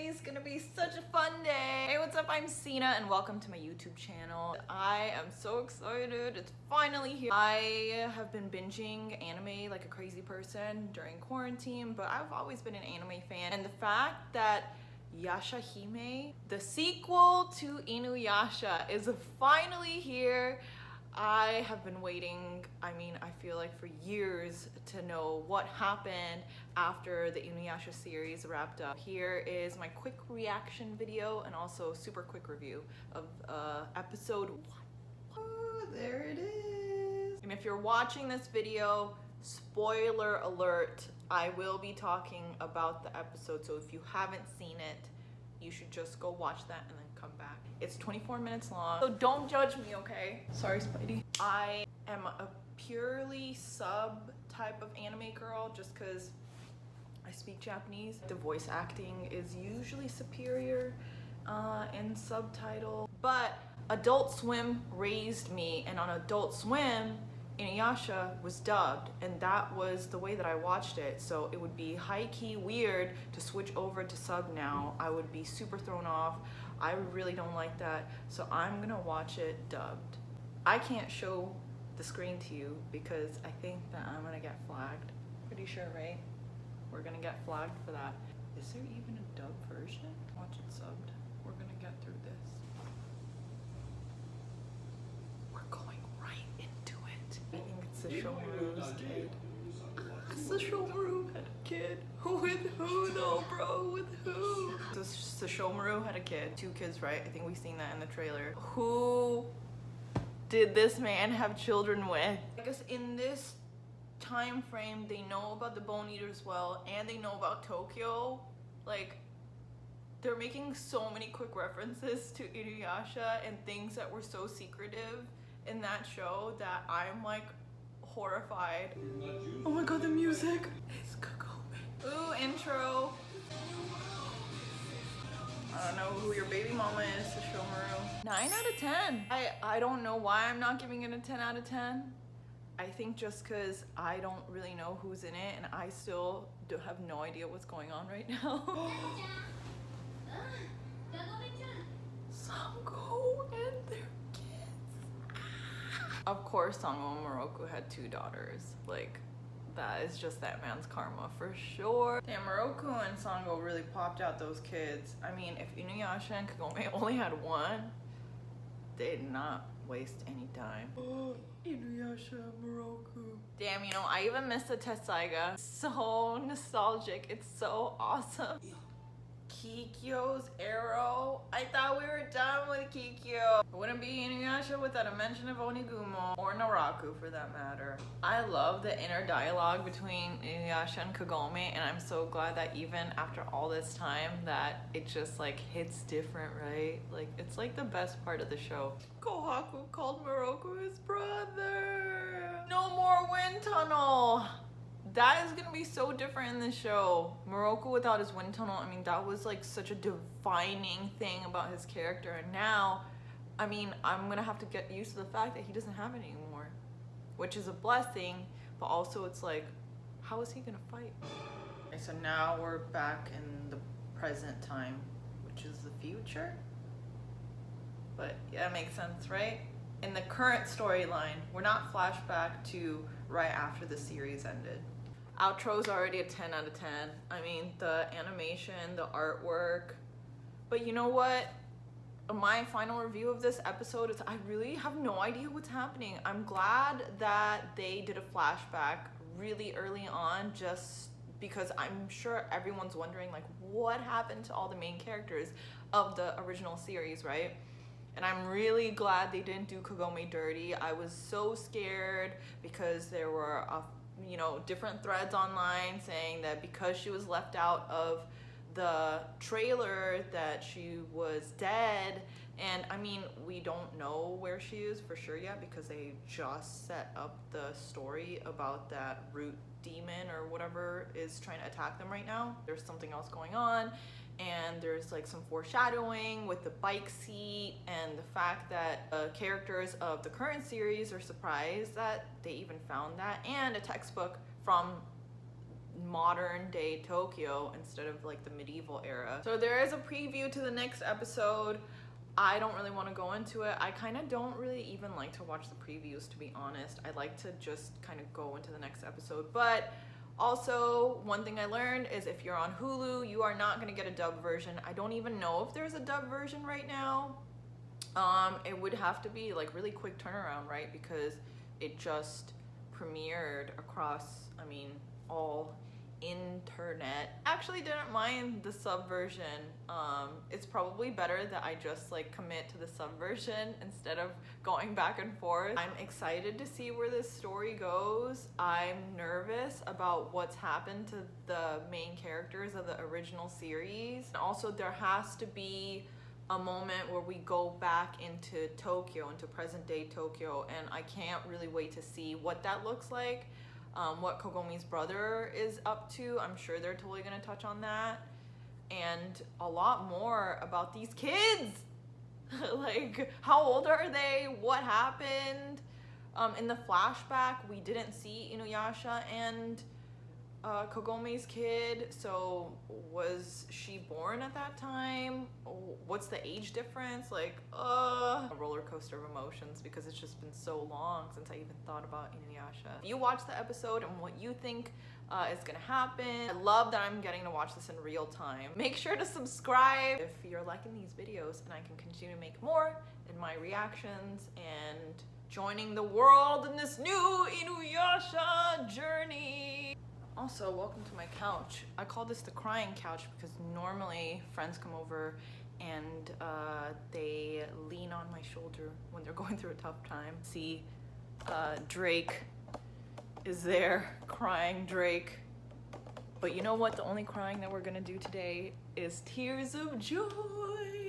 Today's gonna be such a fun day. Hey, what's up? I'm Sina and welcome to my YouTube channel. I am so excited. It's finally here. I have been binging anime like a crazy person during quarantine, but I've always been an anime fan. And the fact that Yashahime, the sequel to Inuyasha, is finally here. I have been waiting, I feel like for years to know what happened after the Inuyasha series wrapped up. Here is my quick reaction video and also super quick review of episode 1. Oh, there it is. And if you're watching this video, spoiler alert, I will be talking about the episode, so if you haven't seen it, you should just go watch that and then come back. It's 24 minutes long, so don't judge me, okay? Sorry, Spidey. I am a purely sub type of anime girl just because I speak Japanese. The voice acting is usually superior in subtitle, but Adult Swim raised me, and on Adult Swim, Inuyasha was dubbed, and that was the way that I watched it. So it would be high-key weird to switch over to sub now. I would be super thrown off. I really don't like that, so I'm gonna watch it dubbed. I can't show the screen to you because I think that I'm gonna get flagged. Pretty sure, right? We're gonna get flagged for that. Is there even a dub version? Watch it subbed. We're gonna get through this. We're going right into it. I think it's the Shomaru's kid. It's the Shomaru had a kid. With who though, bro? With who? So Shomaru had a kid. 2 kids, right? I think we've seen that in the trailer. Who did this man have children with? I guess in this time frame, they know about the Bone Eaters well, and they know about Tokyo. Like, they're making so many quick references to Inuyasha and things that were so secretive in that show that I'm like horrified. Oh my god, the music! It's Kagome. Ooh, intro. I don't know who your baby mama is, Shomaru. 9 out of 10. I don't know why I'm not giving it a 10 out of 10. I think just because I don't really know who's in it, and I still have no idea what's going on right now. Sango and their kids. Of course, Sango and Moroku had 2 daughters. Like, that is just that man's karma for sure. Damn, Moroku and Sango really popped out those kids. I mean, if Inuyasha and Kagome only had 1, they did not waste any time. Oh, Inuyasha, Moroku. Damn, you know, I even missed the Tessaiga. So nostalgic. It's so awesome. Kikyo's arrow. I thought we were done with Kikyo. It wouldn't be Inuyasha without a mention of Onigumo, or Naraku for that matter. I love the inner dialogue between Inuyasha and Kagome, and I'm so glad that even after all this time that it just like hits different, right? Like, it's like the best part of the show. Kohaku called Moroku his brother. No more wind tunnel. That is gonna be so different in the show. Moroku without his wind tunnel, I mean, that was like such a defining thing about his character. And now, I mean, I'm gonna have to get used to the fact that he doesn't have it anymore, which is a blessing, but also it's like, how is he gonna fight? Okay, so now we're back in the present time, which is the future. But yeah, that makes sense, right? In the current storyline, we're not flashback to right after the series ended. Outro's already a 10 out of 10. I mean, the animation, the artwork. But you know what? My final review of this episode is I really have no idea what's happening. I'm glad that they did a flashback really early on, just because I'm sure everyone's wondering, like, what happened to all the main characters of the original series, right? And I'm really glad they didn't do Kagome dirty. I was so scared because there were different threads online saying that because she was left out of the trailer that she was dead. And I mean, we don't know where she is for sure yet because they just set up the story about that root demon or whatever is trying to attack them right now. There's something else going on, and there's like some foreshadowing with the bike seat and the fact that characters of the current series are surprised that they even found that, and a textbook from modern day Tokyo instead of like the medieval era. So there is a preview to the next episode. I don't really want to go into it. I kind of don't really even like to watch the previews, to be honest. I like to just kind of go into the next episode. But also, one thing I learned is if you're on Hulu, you are not going to get a dub version. I don't even know if there's a dub version right now. It would have to be like really quick turnaround, right? Because it just premiered across, I mean, all internet. Actually didn't mind the sub version. It's probably better that I just like commit to the sub version instead of going back and forth. I'm excited to see where this story goes. I'm nervous about what's happened to the main characters of the original series. And also there has to be a moment where we go back into Tokyo, into present day Tokyo, and I can't really wait to see what that looks like. What Kagome's brother is up to. I'm sure they're totally gonna touch on that. And a lot more about these kids. Like, how old are they? What happened? In the flashback, we didn't see Inuyasha and Kagome's kid. So was she born at that time? What's the age difference? Like, a roller coaster of emotions because it's just been so long since I even thought about Inuyasha. If you watch the episode and what you think is gonna happen, I love that I'm getting to watch this in real time. Make sure to subscribe if you're liking these videos and I can continue to make more in my reactions and joining the world in this new Inuyasha journey. Also, welcome to my couch. I call this the crying couch because normally friends come over and they lean on my shoulder when they're going through a tough time. See, Drake is there, crying Drake. But you know what? The only crying that we're gonna do today is tears of joy.